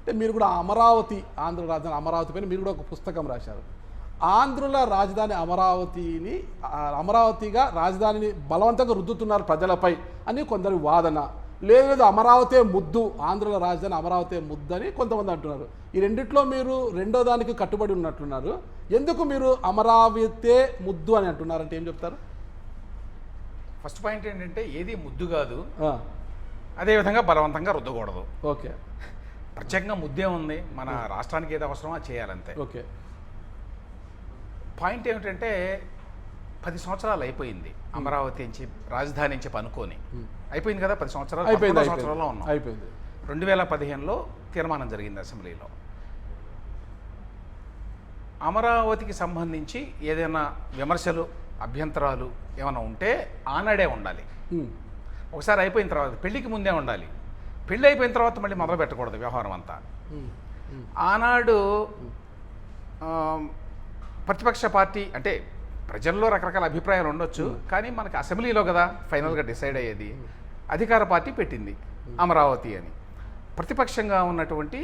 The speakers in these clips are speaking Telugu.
అంటే మీరు కూడా అమరావతి, ఆంధ్ర రాజధాని అమరావతి పైన మీరు కూడా ఒక పుస్తకం రాశారు. ఆంధ్రుల రాజధాని అమరావతిని, అమరావతిగా రాజధానిని బలవంతంగా రుద్దుతున్నారు ప్రజలపై అని కొందరి వాదన. లేదు అమరావతి ముద్దు, ఆంధ్రుల రాజధాని అమరావతి ముద్దు అని కొంతమంది అంటున్నారు. ఈ రెండిట్లో మీరు రెండో దానికి కట్టుబడి ఉన్నట్లున్నారు. ఎందుకు మీరు అమరావతి ముద్దు అని అంటున్నారంటే ఏం చెప్తారు? ఫస్ట్ పాయింట్ ఏంటంటే ఏది ముద్దు కాదు, అదేవిధంగా బలవంతంగా రుద్దకూడదు. ఓకే. ప్రత్యేకంగా ముద్దే ఉంది, మన రాష్ట్రానికి ఏది అవసరమో అది చేయాలంతే. ఓకే. పాయింట్ ఏమిటంటే 10 సంవత్సరాలు అయిపోయింది అమరావతి నుంచి రాజధాని నుంచి అనుకోని అయిపోయింది కదా. 10 సంవత్సరాలు సంవత్సరాల్లో ఉన్నాం. అయిపోయింది. 2015లో తీర్మానం జరిగింది అసెంబ్లీలో. అమరావతికి సంబంధించి ఏదైనా విమర్శలు, అభ్యంతరాలు ఏమైనా ఉంటే ఆనాడే ఉండాలి. ఒకసారి అయిపోయిన తర్వాత, పెళ్లికి ముందే ఉండాలి. పెళ్ళి అయిపోయిన తర్వాత మళ్ళీ మొదలు పెట్టకూడదు వ్యవహారం అంతా. ఆనాడు ప్రతిపక్ష పార్టీ అంటే ప్రజల్లో రకరకాల అభిప్రాయాలు ఉండొచ్చు, కానీ మనకి అసెంబ్లీలో కదా ఫైనల్గా డిసైడ్ అయ్యేది. అధికార పార్టీ పెట్టింది అమరావతి అని. ప్రతిపక్షంగా ఉన్నటువంటి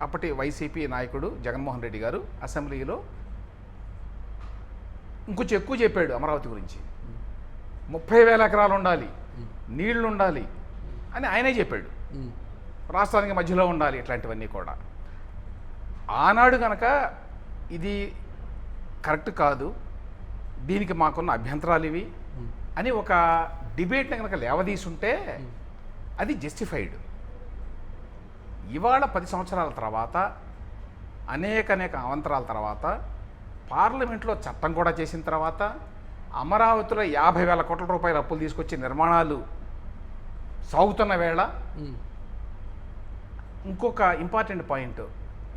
అప్పటి వైసీపీ నాయకుడు జగన్మోహన్ రెడ్డి గారు అసెంబ్లీలో ఇంకొంచెం ఎక్కువ చెప్పాడు అమరావతి గురించి. 30,000 ఎకరాలు ఉండాలి, నీళ్లు ఉండాలి అని ఆయనే చెప్పాడు. రాష్ట్రానికి మధ్యలో ఉండాలి, ఇట్లాంటివన్నీ కూడా. ఆనాడు కనుక ఇది కరెక్ట్ కాదు, దీనికి మాకున్న అభ్యంతరాలు ఇవి అని ఒక డిబేట్ని కనుక లేవదీసుంటే అది జస్టిఫైడ్. ఇవాళ 10 సంవత్సరాల తర్వాత, అనేక అవాంతరాల తర్వాత, పార్లమెంట్లో చట్టం కూడా చేసిన తర్వాత, అమరావతిలో 50,000 కోట్ల రూపాయల అప్పులు తీసుకొచ్చి నిర్మాణాలు సాగుతున్న వేళ, ఇంకొక ఇంపార్టెంట్ పాయింట్,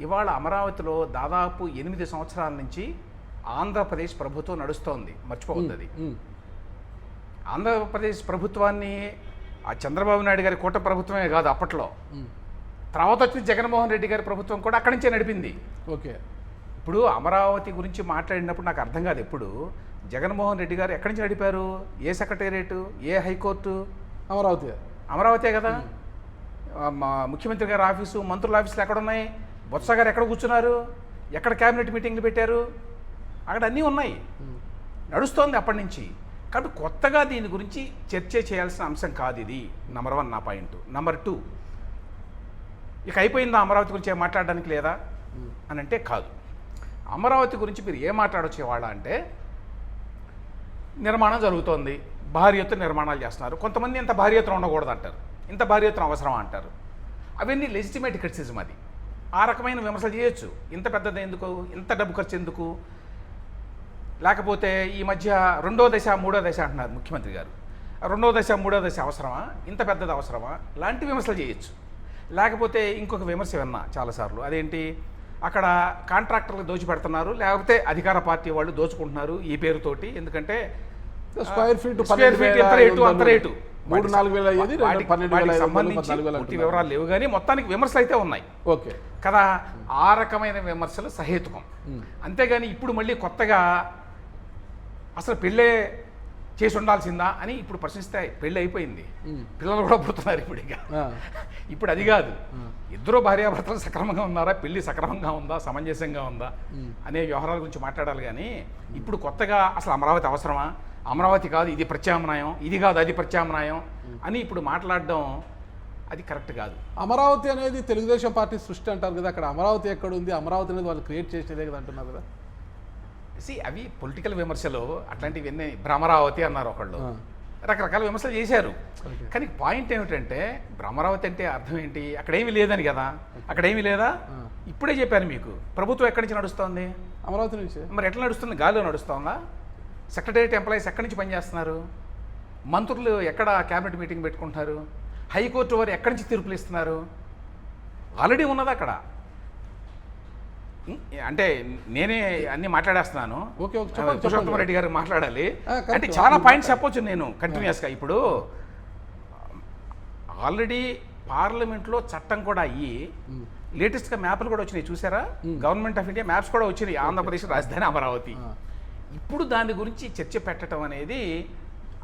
ఇవాళ అమరావతిలో దాదాపు 8 సంవత్సరాల నుంచి ఆంధ్రప్రదేశ్ ప్రభుత్వం నడుస్తోంది. మర్చిపోవద్దు అది. ఆంధ్రప్రదేశ్ ప్రభుత్వాన్ని ఆ చంద్రబాబు నాయుడు గారి కూటమి ప్రభుత్వమే కాదు అప్పట్లో, తర్వాత వచ్చిన జగన్మోహన్ రెడ్డి గారి ప్రభుత్వం కూడా అక్కడి నుంచే నడిపింది. ఓకే. ఇప్పుడు అమరావతి గురించి మాట్లాడినప్పుడు నాకు అర్థం కాదు, ఎప్పుడు జగన్మోహన్ రెడ్డి గారు ఎక్కడి నుంచి నడిపారు? ఏ సెక్రటేరియట్, ఏ హైకోర్టు? అమరావతే కదా. మా ముఖ్యమంత్రి గారి ఆఫీసు, మంత్రుల ఆఫీసులు ఎక్కడ ఉన్నాయి? బొత్స గారు ఎక్కడ కూర్చున్నారు? ఎక్కడ క్యాబినెట్ మీటింగ్లు పెట్టారు? అక్కడ అన్నీ ఉన్నాయి, నడుస్తోంది అప్పటి నుంచి. కాబట్టి కొత్తగా దీని గురించి చర్చ చేయాల్సిన అంశం కాదు ఇది. నెంబర్ 1 నా పాయింట్. నెంబర్ 2, ఇక అయిపోయిందా అమరావతి గురించి ఏం మాట్లాడడానికి లేదా అని అంటే కాదు. అమరావతి గురించి మీరు ఏం మాట్లాడొచ్చేవాళ్ళ అంటే, నిర్మాణం జరుగుతోంది, భారీ ఎత్తున నిర్మాణాలు చేస్తున్నారు. కొంతమంది ఇంత భారీ ఎత్తున ఉండకూడదు అంటారు, ఇంత భారీ ఎత్తున అవసరం అంటారు. అవన్నీ లెజిటిమేట్ క్రిటిసిజం. అది ఆ రకమైన విమర్శలు చేయొచ్చు. ఇంత పెద్దది ఎందుకు, ఇంత డబ్బు ఖర్చు ఎందుకు, లేకపోతే ఈ మధ్య 2వ దశ 3వ దశ అంటున్నారు ముఖ్యమంత్రి గారు. 2వ దశ 3వ దశ అవసరమా, ఇంత పెద్దది అవసరమా, లాంటి విమర్శలు చేయొచ్చు. లేకపోతే ఇంకొక విమర్శ విన్నా చాలాసార్లు, అదేంటి, అక్కడ కాంట్రాక్టర్లు దోచిపెడుతున్నారు, లేకపోతే అధికార పార్టీ వాళ్ళు దోచుకుంటున్నారు ఈ పేరుతోటి. ఎందుకంటే స్క్వేర్ ఫీట్ ఎంత రేటు, అంత రేటు. 3-4 సంబంధించి పూర్తి వివరాలు లేవు, కానీ మొత్తానికి విమర్శలు అయితే ఉన్నాయి. ఓకే కదా. ఆ రకమైన విమర్శలు సహేతుకం. అంతేగాని ఇప్పుడు మళ్ళీ కొత్తగా అసలు పెళ్ళే చేసి ఉండాల్సిందా అని ఇప్పుడు ప్రశ్నిస్తే, పెళ్ళి అయిపోయింది, పిల్లలు కూడా పుడుతున్నారు ఇప్పుడు అది కాదు. ఇద్దరు భార్యాభర్తలు సక్రమంగా ఉన్నారా, పెళ్లి సక్రమంగా ఉందా, సమంజసంగా ఉందా అనే వ్యవహారాల గురించి మాట్లాడాలి. కానీ ఇప్పుడు కొత్తగా అసలు అమరావతి అవసరమా, అమరావతి కాదు ఇది ప్రత్యామ్నాయం, ఇది కాదు అది ప్రత్యామ్నాయం అని ఇప్పుడు మాట్లాడడం అది కరెక్ట్ కాదు. అమరావతి అనేది తెలుగుదేశం పార్టీ సృష్టి అంటారు కదా, అక్కడ అమరావతి ఎక్కడ ఉంది? అమరావతి అనేది వాళ్ళు క్రియేట్ చేసేదే కదా అంటున్నారు కదా. అవి పొలిటికల్ విమర్శలు, అట్లాంటివన్నీ. భ్రమరావతి అన్నారు ఒకళ్ళు, రకరకాల విమర్శలు చేశారు. కానీ పాయింట్ ఏమిటంటే, భ్రమరావతి అంటే అర్థం ఏంటి? అక్కడేమీ లేదని కదా. అక్కడేమీ లేదా? ఇప్పుడే చెప్పాను మీకు. ప్రభుత్వం ఎక్కడి నుంచి నడుస్తోంది? అమరావతి నుంచి. మరి ఎట్లా నడుస్తుంది? గాలిలో నడుస్తుందా? సెక్రటేరియట్ ఎంప్లాయీస్ ఎక్కడి నుంచి పనిచేస్తున్నారు? మంత్రులు ఎక్కడ క్యాబినెట్ మీటింగ్ పెట్టుకుంటున్నారు? హైకోర్టు వారు ఎక్కడి నుంచి తీర్పులు ఇస్తున్నారు? ఆల్రెడీ ఉన్నది అక్కడ. అంటే నేనే అన్ని మాట్లాడేస్తున్నాను. పురుషోత్తమ రెడ్డి గారు మాట్లాడాలి అంటే చాలా పాయింట్స్ చెప్పొచ్చు నేను కంటిన్యూస్గా. ఇప్పుడు ఆల్రెడీ పార్లమెంట్లో చట్టం కూడా అయ్యి లేటెస్ట్గా మ్యాప్లు కూడా వచ్చినాయి చూసారా? గవర్నమెంట్ ఆఫ్ ఇండియా మ్యాప్స్ కూడా వచ్చినాయి, ఆంధ్రప్రదేశ్ రాజధాని అమరావతి. ఇప్పుడు దాని గురించి చర్చ పెట్టడం అనేది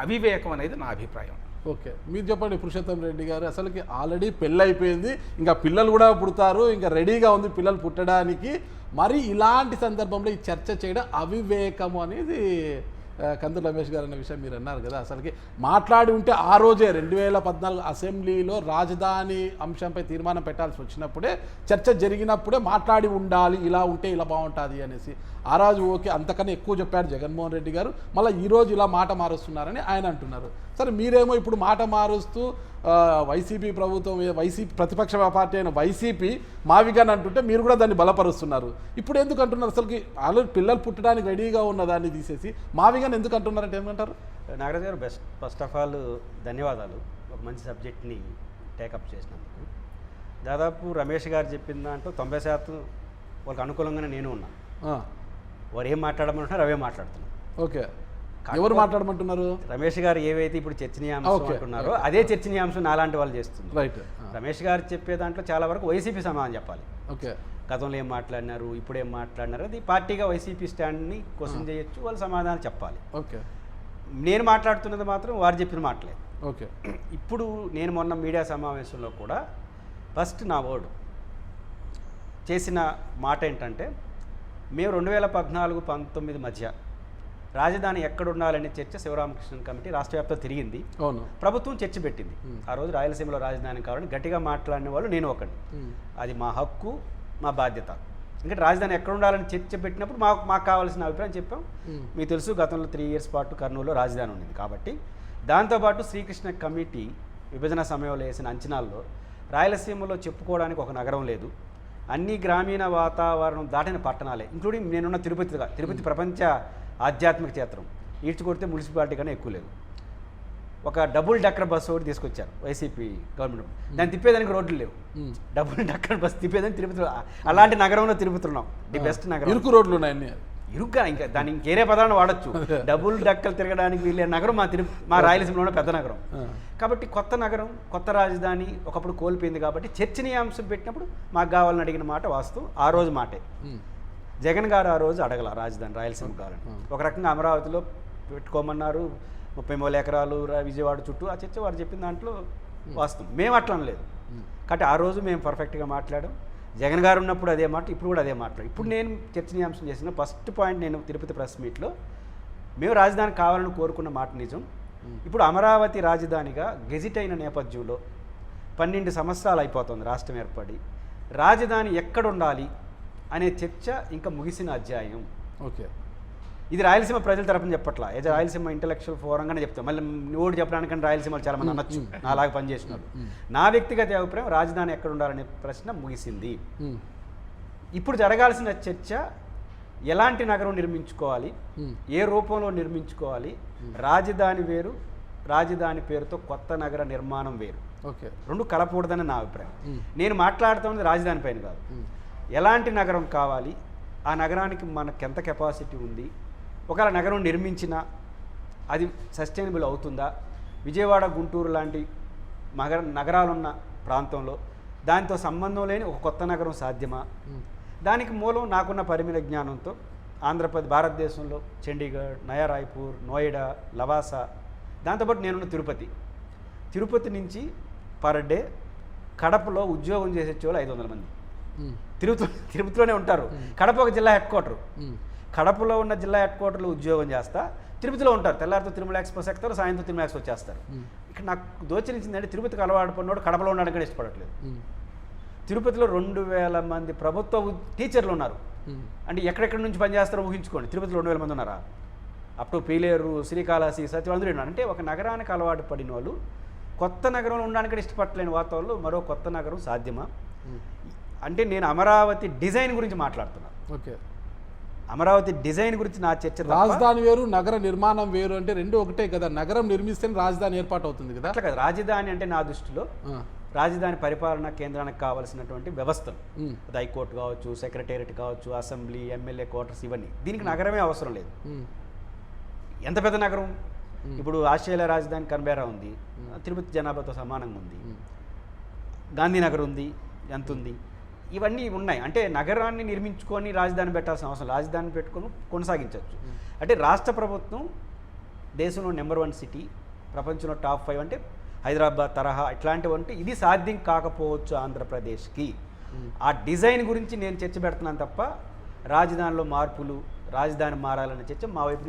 అవివేకం అనేది నా అభిప్రాయం. ఓకే, మీరు చెప్పండి పురుషోత్తం రెడ్డి గారు. అసలుకి ఆల్రెడీ పెళ్ళి అయిపోయింది, ఇంకా పిల్లలు కూడా పుడతారు, ఇంకా రెడీగా ఉంది పిల్లలు పుట్టడానికి. మరి ఇలాంటి సందర్భంలో ఈ చర్చ చేయడం అవివేకము అనేది కందుల రమేష్ గారు అన్న విషయం మీరు అన్నారు కదా. అసలుకి మాట్లాడి ఉంటే ఆ రోజే 2014 అసెంబ్లీలో రాజధాని అంశంపై తీర్మానం పెట్టాల్సి వచ్చినప్పుడే, చర్చ జరిగినప్పుడే మాట్లాడి ఉండాలి, ఇలా ఉంటే ఇలా బాగుంటుంది అనేసి. ఆ రోజు ఓకే, అంతకన్నా ఎక్కువ చెప్పాడు జగన్మోహన్ రెడ్డి గారు. మళ్ళీ ఈరోజు ఇలా మాట మారుస్తున్నారని ఆయన అంటున్నారు. సరే, మీరేమో ఇప్పుడు మాట మారుస్తూ వైసీపీ ప్రభుత్వం, వైసీపీ ప్రతిపక్ష పార్టీ అయిన వైసీపీ మావిగాని అంటుంటే మీరు కూడా దాన్ని బలపరుస్తున్నారు. ఇప్పుడు ఎందుకు అంటున్నారు? అసలుకి ఆల్రెడీ పిల్లలు పుట్టడానికి రెడీగా ఉన్న దాన్ని తీసేసి మావిగాని ఎందుకు అంటున్నారంటే ఏమంటారు? నాగరాజు గారు, ఫస్ట్ ఆఫ్ ఆల్ ధన్యవాదాలు ఒక మంచి సబ్జెక్ట్ని టేకప్ చేసినందుకు. దాదాపు రమేష్ గారు చెప్పిన దాంట్లో 90% వాళ్ళకి అనుకూలంగానే నేను ఉన్నా. వారు ఏం మాట్లాడమంటున్నారు అవే మాట్లాడుతున్నాను. ఓకే, ఎవరు మాట్లాడమంటున్నారు? రమేష్ గారు ఏవైతే ఇప్పుడు చర్చనీయాంశం అంటున్నారో అదే చర్చనీయాంశం నాలాంటి వాళ్ళు చేస్తున్నారు. రైట్. రమేష్ గారు చెప్పే దాంట్లో చాలా వరకు వైసీపీ సమాధానం చెప్పాలి. ఓకే, గతంలో ఏం మాట్లాడినారు, ఇప్పుడు ఏం మాట్లాడినారు, అది పార్టీగా వైసీపీ స్టాండ్ని క్వశ్చన్ చేయొచ్చు, వాళ్ళు సమాధానం చెప్పాలి. ఓకే, నేను మాట్లాడుతున్నది మాత్రం వారు చెప్పిన మాటలే. ఓకే, ఇప్పుడు నేను మొన్న మీడియా సమావేశంలో కూడా ఫస్ట్ నా వర్డ్ చేసిన మాట ఏంటంటే, మేము 2014-19 మధ్య రాజధాని ఎక్కడ ఉండాలనే చర్చ శివరామకృష్ణన్ కమిటీ రాష్ట్ర వ్యాప్తంగా తిరిగింది. అవును, ప్రభుత్వం చర్చ పెట్టింది. ఆ రోజు రాయలసీమలో రాజధాని కావాలని గట్టిగా మాట్లాడిన వాళ్ళు నేను ఒకటి. అది మా హక్కు, మా బాధ్యత. ఎందుకంటే రాజధాని ఎక్కడ ఉండాలని చర్చ పెట్టినప్పుడు మాకు కావాల్సిన అభిప్రాయం చెప్పాం. మీకు తెలుసు, గతంలో 3 years పాటు కర్నూలులో రాజధాని ఉండింది. కాబట్టి దాంతోపాటు శ్రీకృష్ణ కమిటీ విభజన సమయంలో వేసిన అంచనాల్లో రాయలసీమలో చెప్పుకోవడానికి ఒక నగరం లేదు, అన్ని గ్రామీణ వాతావరణం దాటిన పట్టణాలే, ఇంక్లూడింగ్ నేనున్న తిరుపతి ప్రపంచ ఆధ్యాత్మిక క్షేత్రం, ఈడ్చుకొడితే మున్సిపాలిటీ కన్నా ఎక్కువ లేదు. ఒక డబుల్ డక్కర్ బస్సు ఒకటి తీసుకొచ్చారు వైసీపీ గవర్నమెంట్. దాన్ని తిప్పేదానికి రోడ్లు లేవు. డబుల్ డక్కర్ బస్సు తిప్పేదానికి తిరుపతి, అలాంటి నగరంలో తిరుగుతున్నాం. ది బెస్ట్ నగరం. ఇరుకు రోడ్లు ఉన్నాయి, ఇరుగ్గా, ఇంకా దాన్ని ఇంకేరే పదాలను వాడచ్చు. డబుల్ డక్కలు తిరగడానికి వీళ్ళే నగరం మా రాయలసీమలోనే పెద్ద నగరం. కాబట్టి కొత్త నగరం, కొత్త రాజధాని ఒకప్పుడు కోల్పోయింది. కాబట్టి చర్చనీయాంశం పెట్టినప్పుడు మాకు కావాలని అడిగిన మాట వాస్తవం. ఆ రోజు మాటే. జగన్ గారు ఆ రోజు అడగల రాజధాని రాయలసీమ కావాలని. ఒక రకంగా అమరావతిలో పెట్టుకోమన్నారు, 33 ఎకరాలు విజయవాడ చుట్టూ. ఆ చర్చ వారు చెప్పిన దాంట్లో వాస్తవం. మేము అట్లా అనలేదు. కాబట్టి ఆ రోజు మేము పర్ఫెక్ట్గా మాట్లాడాం. జగన్ గారు ఉన్నప్పుడు అదే మాట, ఇప్పుడు కూడా అదే మాట్లాడు. ఇప్పుడు నేను చర్చనీయాంశం చేసిన ఫస్ట్ పాయింట్, నేను తిరుపతి ప్రెస్ మీట్లో మేము రాజధాని కావాలని కోరుకున్న మాట నిజం. ఇప్పుడు అమరావతి రాజధానిగా గెజిట్ అయిన నేపథ్యంలో 12 సంవత్సరాలు అయిపోతుంది రాష్ట్రం ఏర్పడి. రాజధాని ఎక్కడ ఉండాలి అనే చర్చ ఇంకా ముగిసిన అధ్యాయం. ఓకే, ఇది రాయలసీమ ప్రజల తరపున చెప్పట్లా, ఏదో రాయలసీమ ఇంటలెక్చువల్ ఫోరంగానే చెప్తాం. మళ్ళీ ఓడి చెప్పడానికని రాయలసీమలు చాలా మంది అనొచ్చు, నాలాగా పనిచేస్తున్నారు. నా వ్యక్తిగత అభిప్రాయం, రాజధాని ఎక్కడ ఉండాలనే ప్రశ్న ముగిసింది. ఇప్పుడు జరగాల్సిన చర్చ ఎలాంటి నగరం నిర్మించుకోవాలి, ఏ రూపంలో నిర్మించుకోవాలి, రాజధాని వేరు, రాజధాని పేరుతో కొత్త నగర నిర్మాణం వేరు. ఓకే, రెండు కలపకూడదని నా అభిప్రాయం. నేను మాట్లాడుతున్నది రాజధాని పైన కాదు, ఎలాంటి నగరం కావాలి, ఆ నగరానికి మనకు ఎంత కెపాసిటీ ఉంది, ఒకవేళ నగరం నిర్మించినా అది సస్టైనబుల్ అవుతుందా, విజయవాడ గుంటూరు లాంటి నగరాలున్న ప్రాంతంలో దానితో సంబంధం లేని ఒక కొత్త నగరం సాధ్యమా. దానికి మూలం నాకున్న పరిమిత జ్ఞానంతో ఆంధ్రప్రదేశ్, భారతదేశంలో చండీగఢ్, నయా రాయ్పూర్, నోయిడా, లవాసా, దాంతోపాటు నేనున్న తిరుపతి నుంచి పర్ డే కడపలో ఉద్యోగం చేసే వాళ్ళు 500 మంది తిరుపతిలోనే ఉంటారు. కడప ఒక జిల్లా హెడ్ క్వార్టర్. కడపలో ఉన్న జిల్లా హెడ్ క్వార్టర్లో ఉద్యోగం చేస్తా తిరుపతిలో ఉంటారు. తెల్లారితో తిరుమల ఎక్స్ప్రెస్ ఎక్కుతారు, సాయంత్రం తిరుమల ఎక్స్ప్రెస్ వచ్చేస్తారు. ఇక్కడ నాకు దోచరించిందంటే తిరుపతికి అలవాటు పడినోడు కడపలో ఉండడానికి ఇష్టపడట్లేదు. తిరుపతిలో 2000 మంది ప్రభుత్వ టీచర్లు ఉన్నారు. అంటే ఎక్కడెక్కడి నుంచి పనిచేస్తారో ఊహించుకోండి. తిరుపతిలో 2000 మంది ఉన్నారా? అప్ టు పీలేరు, శ్రీకాళహస్తి, సత్యవంతులు ఉన్నారు. అంటే ఒక నగరానికి అలవాటు పడిన వాళ్ళు కొత్త నగరంలో ఉండడానికి ఇష్టపడలేని వాతావరణంలో మరో కొత్త నగరం సాధ్యమా? అంటే నేను అమరావతి డిజైన్ గురించి మాట్లాడుతున్నాను. ఓకే, అమరావతి డిజైన్ గురించి నా చర్చ. రాజధాని వేరు, నగర నిర్మాణం వేరు అంటే రెండు ఒకటే కదా. నగరం నిర్మిస్తేనే రాజధాని ఏర్పాటు అవుతుంది కదా. అట్లా కదా. రాజధాని అంటే నా దృష్టిలో రాజధాని పరిపాలనా కేంద్రానికి కావాల్సినటువంటి వ్యవస్థలు, హైకోర్టు కావచ్చు, సెక్రటేరియట్ కావచ్చు, అసెంబ్లీ, ఎమ్మెల్యే క్వార్టర్స్, ఇవన్నీ. దీనికి నగరమే అవసరం లేదు. ఎంత పెద్ద నగరం? ఇప్పుడు ఆస్ట్రేలియా రాజధాని కన్బెరా ఉంది, తిరుపతి జనాభాతో సమానంగా ఉంది. గాంధీనగర్ ఉంది, ఎంత ఉంది? ఇవన్నీ ఉన్నాయి. అంటే నగరాన్ని నిర్మించుకొని రాజధాని పెట్టాల్సిన అవసరం, రాజధాని పెట్టుకొని కొనసాగించవచ్చు. అంటే రాష్ట్ర ప్రభుత్వం దేశంలో నెంబర్ 1 సిటీ, ప్రపంచంలో టాప్ 5 అంటే హైదరాబాద్ తరహా ఇట్లాంటివి అంటే ఇది సాధ్యం కాకపోవచ్చు ఆంధ్రప్రదేశ్కి. ఆ డిజైన్ గురించి నేను చర్చ పెడుతున్నాను తప్ప రాజధానిలో మార్పులు, రాజధాని మారాలనే చర్చ మా వైపు